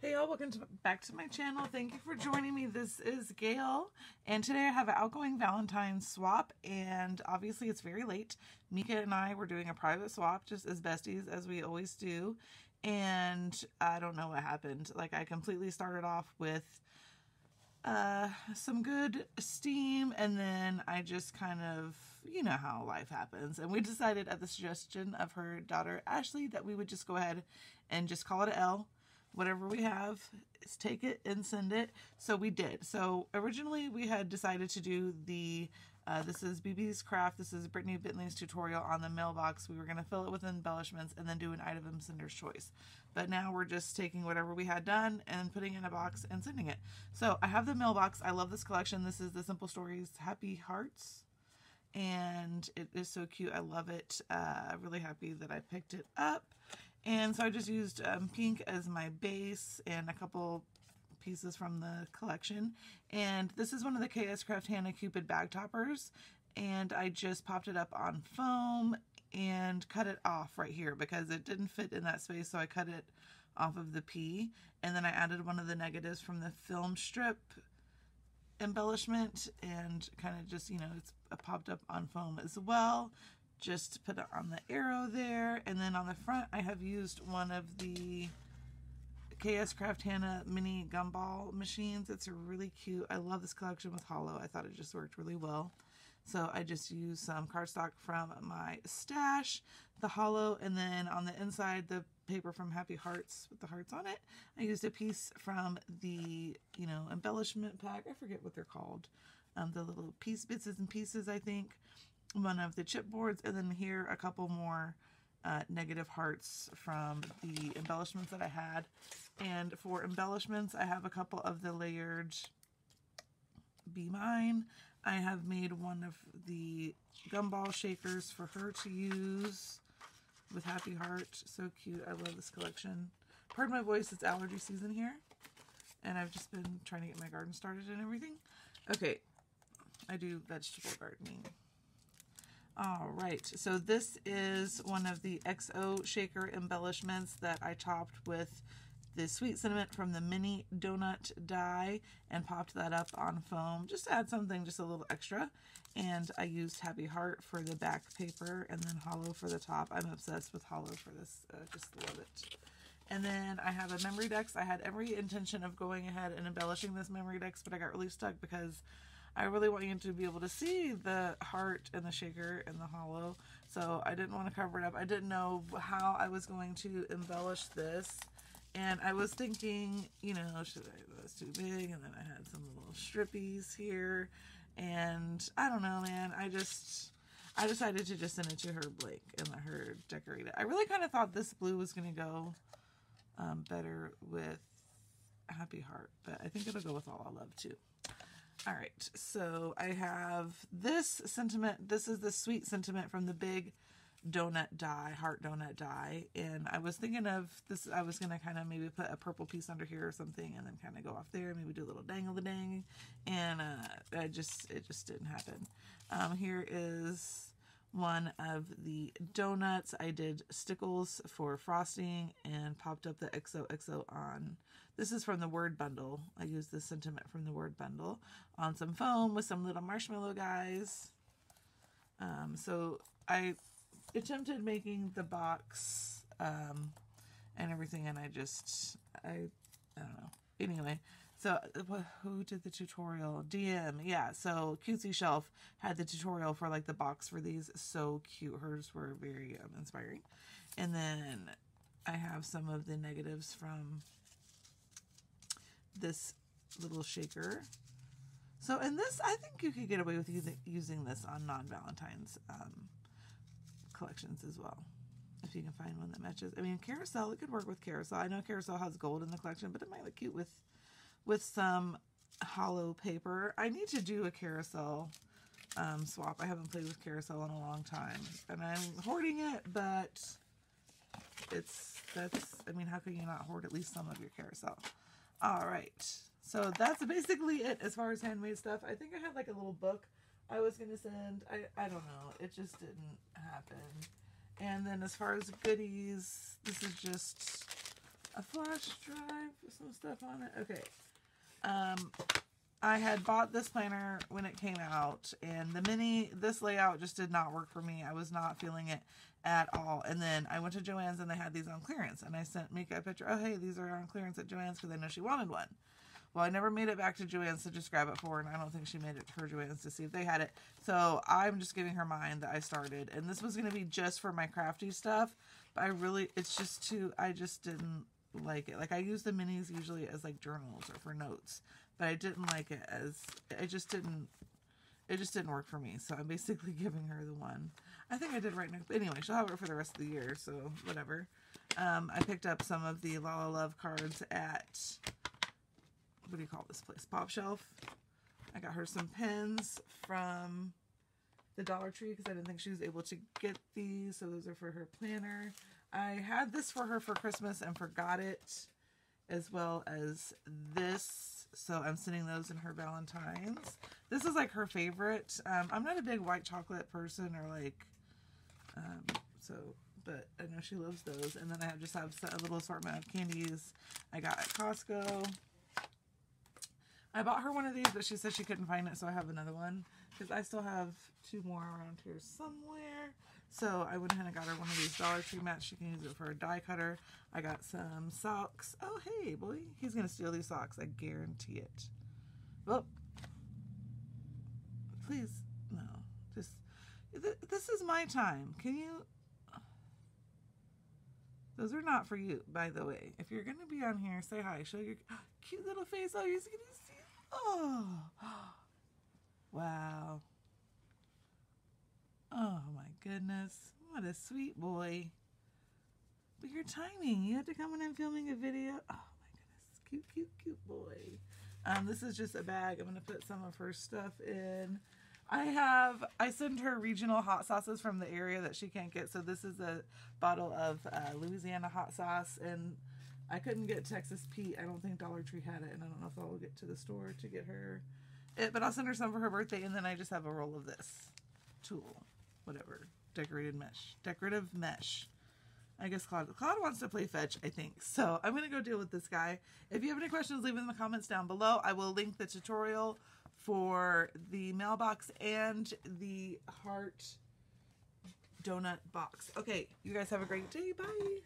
Hey y'all, welcome back to my channel. Thank you for joining me. This is Gail, and today I have an outgoing Valentine swap, and obviously it's very late. Mika and I were doing a private swap just as besties, as we always do, and I don't know what happened. Like, I completely started off with some good steam, and then I just kind of, you know how life happens, and we decided at the suggestion of her daughter Ashley that we would just go ahead and just call it a L. Whatever we have, is take it and send it. So we did. So originally we had decided to do the, this is BB's Craft, this is Brittany Bentley's tutorial on the mailbox. We were going to fill it with embellishments and then do an item sender's choice. But now we're just taking whatever we had done and putting it in a box and sending it. So I have the mailbox. I love this collection. This is the Simple Stories Happy Hearts. And it is so cute. I love it. Really happy that I picked it up. And so I just used pink as my base and a couple pieces from the collection. And this is one of the KS Craft Hannah Cupid bag toppers. And I just popped it up on foam and cut it off right here because it didn't fit in that space. So I cut it off of the P. And then I added one of the negatives from the film strip embellishment and kind of just, you know, it's popped up on foam as well. Just put it on the arrow there, and then on the front I have used one of the KS Craft Hannah mini gumball machines. It's really cute. I love this collection with hollow. I thought it just worked really well. So I just used some cardstock from my stash, the hollow, and then on the inside the paper from Happy Hearts with the hearts on it. I used a piece from the, you know, embellishment pack. I forget what they're called. The little bits and pieces, I think. One of the chipboards, and then here a couple more negative hearts from the embellishments that I had. And for embellishments, I have a couple of the layered Be Mine. I have made one of the gumball shakers for her to use with Happy Heart. So cute. I love this collection. Pardon my voice, it's allergy season here, and I've just been trying to get my garden started and everything. Okay, I do vegetable gardening. All right, so this is one of the XO shaker embellishments that I topped with the sweet cinnamon from the mini donut die and popped that up on foam just to add something just a little extra. And I used Happy Heart for the back paper and then hollow for the top. I'm obsessed with hollow for this, just love it. And then I have a memory dex. I had every intention of going ahead and embellishing this memory dex, but I got really stuck because I really want you to be able to see the heart and the shaker and the hollow. So I didn't want to cover it up. I didn't know how I was going to embellish this. And I was thinking, you know, that's too big. And then I had some little strippies here. And I don't know, man. I decided to just send it to her blank and let her decorate it. I really kind of thought this blue was going to go better with Happy Heart. But I think it'll go with All I Love too. All right, so I have this sentiment. This is the sweet sentiment from the big donut die, heart donut die. And I was thinking of this, I was going to kind of maybe put a purple piece under here or something and then kind of go off there, maybe do a little dangle-a-dang. And it just didn't happen. Here is one of the donuts. I did stickles for frosting and popped up the XOXO on. This is from the word bundle. I used the sentiment from the word bundle on some foam with some little marshmallow guys. So I attempted making the box and everything, and I don't know. Anyway, so who did the tutorial? DM, yeah. So Cutesy Shelf had the tutorial for like the box for these. So cute. Hers were very inspiring. And then I have some of the negatives from this little shaker. So in this, I think you could get away with using this on non-Valentine's collections as well, if you can find one that matches. I mean, carousel, it could work with carousel. I know carousel has gold in the collection, but it might look cute with some hollow paper. I need to do a carousel swap. I haven't played with carousel in a long time, and I'm hoarding it, but I mean, how can you not hoard at least some of your carousel? All right, so that's basically it as far as handmade stuff. I think I had like a little book I was gonna send. I don't know, it just didn't happen. And then as far as goodies, this is just a flash drive with some stuff on it. Okay. I had bought this planner when it came out, and the mini, this layout just did not work for me. I was not feeling it at all. And then I went to Joann's and they had these on clearance, and I sent Mika a picture. Oh, hey, these are on clearance at Joann's, because I know she wanted one. Well, I never made it back to Joann's to just grab it for her, and I don't think she made it to her Joann's to see if they had it. So I'm just giving her mine that I started, and this was going to be just for my crafty stuff, but it's just too, I just didn't like it. Like, I use the minis usually as like journals or for notes, but I didn't like it as, it just didn't work for me. So I'm basically giving her the one. I think I did right next, anyway, she'll have it for the rest of the year, so whatever. I picked up some of the La La Love cards at, what do you call this place? Pop Shelf. I got her some pens from the Dollar Tree because I didn't think she was able to get these, so those are for her planner. I had this for her for Christmas and forgot it, as well as this, so I'm sending those in her Valentine's. This is like her favorite. I'm not a big white chocolate person, or like, but I know she loves those. And then I just have a little assortment of candies I got at Costco. I bought her one of these, but she said she couldn't find it, so I have another one, because I still have 2 more around here somewhere. So I went ahead and got her one of these Dollar Tree mats. She can use it for a die cutter. I got some socks. Oh, hey, boy. He's going to steal these socks. I guarantee it. Oh. Please, no. Just, this is my time. Can you... Those are not for you, by the way. If you're going to be on here, say hi. Show your cute little face. Oh, you're going to see. Oh. Wow. Oh, my goodness. What a sweet boy. But you're tiny. You had to come when I'm filming a video. Oh, my goodness. Cute, cute, cute boy. This is just a bag. I'm going to put some of her stuff in. I send her regional hot sauces from the area that she can't get. So this is a bottle of Louisiana hot sauce, and I couldn't get Texas Pete. I don't think Dollar Tree had it, and I don't know if I'll get to the store to get her it, but I'll send her some for her birthday, and then I just have a roll of this tulle, whatever, decorative mesh. I guess Claude wants to play fetch, I think. So I'm going to go deal with this guy. If you have any questions, leave them in the comments down below. I will link the tutorial for the mailbox and the heart donut box. Okay, you guys have a great day. Bye.